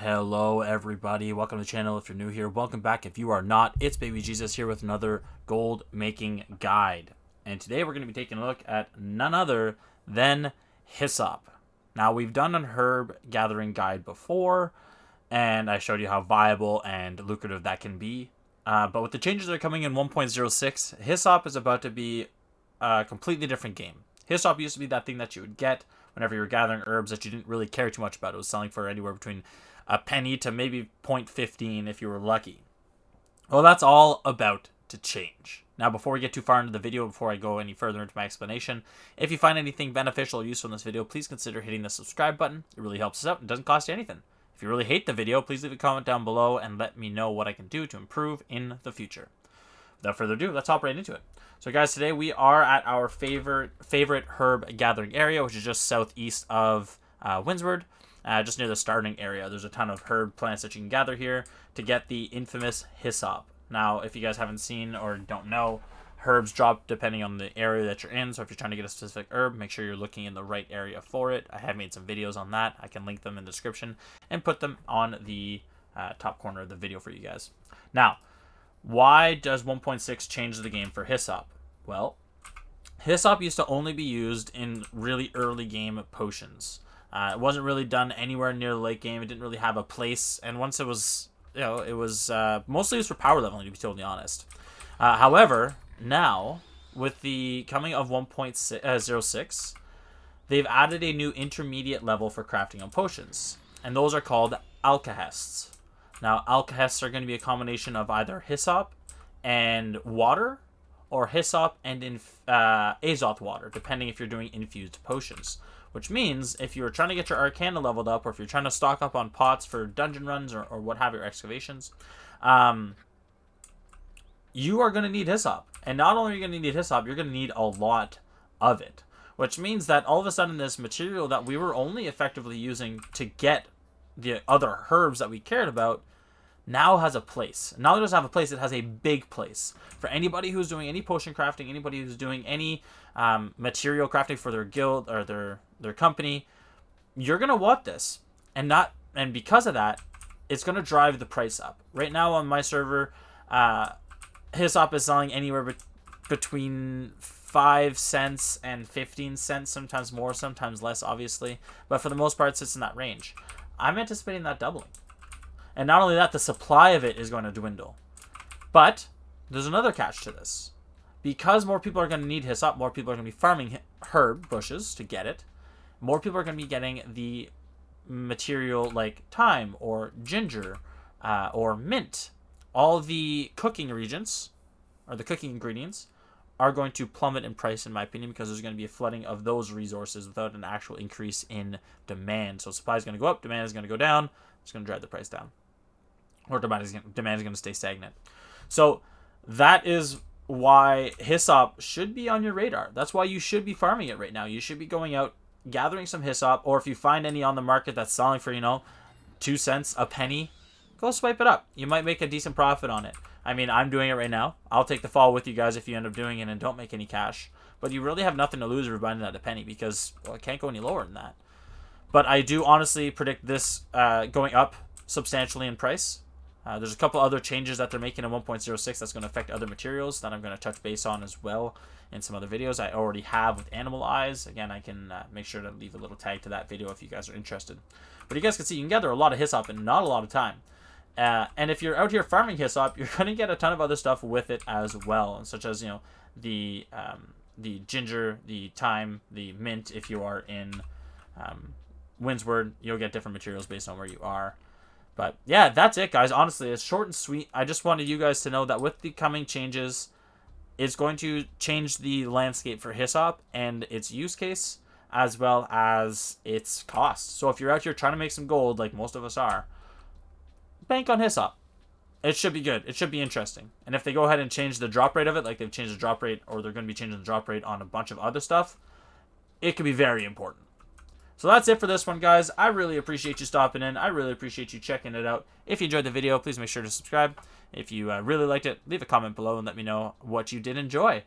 Hello everybody, welcome to the channel. If you're new here, welcome back. If you are not, it's Baby Jesus here with another gold making guide. And today we're going to be taking a look at none other than Hyssop. Now, we've done a herb gathering guide before, and I showed you how viable and lucrative that can be. But with the changes that are coming in 1.06, Hyssop is about to be a completely different game. Hyssop used to be that thing that you would get whenever you were gathering herbs that you didn't really care too much about. It was selling for anywhere between a penny to maybe 0.15 if you were lucky. Well, that's all about to change. Now, before we get too far into the video, before I go any further into my explanation, if you find anything beneficial or useful in this video, please consider hitting the subscribe button. It really helps us out. It doesn't cost you anything. If you really hate the video, please leave a comment down below and let me know what I can do to improve in the future. Without further ado, let's hop right into it. So guys, today we are at our favorite herb gathering area, which is just southeast of Windsward, just near the starting area. There's a ton of herb plants that you can gather here to get the infamous Hyssop. Now, if you guys haven't seen or don't know, herbs drop depending on the area that you're in. So if you're trying to get a specific herb, make sure you're looking in the right area for it. I have made some videos on that. I can link them in the description and put them on the top corner of the video for you guys. Now, why does 1.6 change the game for Hyssop? Well, Hyssop used to only be used in really early game potions. It wasn't really done anywhere near the late game. It didn't really have a place, and once it was, it was mostly used for power leveling, to be totally honest. However, now with the coming of 1.06, they've added a new intermediate level for crafting on potions, and those are called Alkahests. Now, Alkahests are going to be a combination of either Hyssop and water, or Hyssop and Azoth Water, depending if you're doing infused potions. Which means, if you're trying to get your Arcana leveled up, or if you're trying to stock up on pots for dungeon runs, or what have your excavations, you are going to need Hyssop. And not only are you going to need Hyssop, you're going to need a lot of it. Which means that all of a sudden this material that we were only effectively using to get the other herbs that we cared about now has a place. Now it doesn't have a place, it has a big place. For anybody who's doing any potion crafting, anybody who's doing any material crafting for their guild or their company, you're going to want this. And because of that, it's going to drive the price up. Right now on my server, Hyssop is selling anywhere between 5 cents and 15 cents, sometimes more, sometimes less, obviously. But for the most part, it sits in that range. I'm anticipating that doubling. And not only that, the supply of it is going to dwindle. But there's another catch to this. Because more people are going to need Hyssop, more people are going to be farming herb bushes to get it. More people are going to be getting the material like thyme or ginger or mint. All the cooking reagents, or the cooking ingredients, are going to plummet in price, in my opinion, because there's going to be a flooding of those resources without an actual increase in demand. So supply is going to go up, demand is going to go down. It's going to drive the price down. Or demand is going to stay stagnant. So that is why Hyssop should be on your radar. That's why you should be farming it right now. You should be going out, gathering some Hyssop, or if you find any on the market that's selling for, 2 cents, a penny, go swipe it up. You might make a decent profit on it. I mean, I'm doing it right now. I'll take the fall with you guys if you end up doing it and don't make any cash. But you really have nothing to lose if you're buying it at a penny, because, well, it can't go any lower than that. But I do honestly predict this going up substantially in price. There's a couple other changes that they're making in 1.06 that's going to affect other materials that I'm going to touch base on as well in some other videos I already have with animal eyes. Again, I can make sure to leave a little tag to that video if you guys are interested. But you guys can see you can gather a lot of Hyssop in not a lot of time. And if you're out here farming Hyssop, you're going to get a ton of other stuff with it as well, such as the ginger, the thyme, the mint. If you are in Windsward, you'll get different materials based on where you are. But yeah, that's it, guys. Honestly, it's short and sweet. I just wanted you guys to know that with the coming changes, it's going to change the landscape for Hyssop and its use case, as well as its cost. So if you're out here trying to make some gold, like most of us are, bank on Hyssop. It should be good. It should be interesting. And if they go ahead and change the drop rate of it, like they've changed the drop rate, or they're going to be changing the drop rate on a bunch of other stuff, it could be very important. So that's it for this one, guys. I really appreciate you stopping in. I really appreciate you checking it out. If you enjoyed the video, please make sure to subscribe. If you really liked it, leave a comment below and let me know what you did enjoy.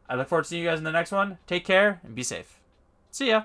I look forward to seeing you guys in the next one. Take care and be safe. See ya.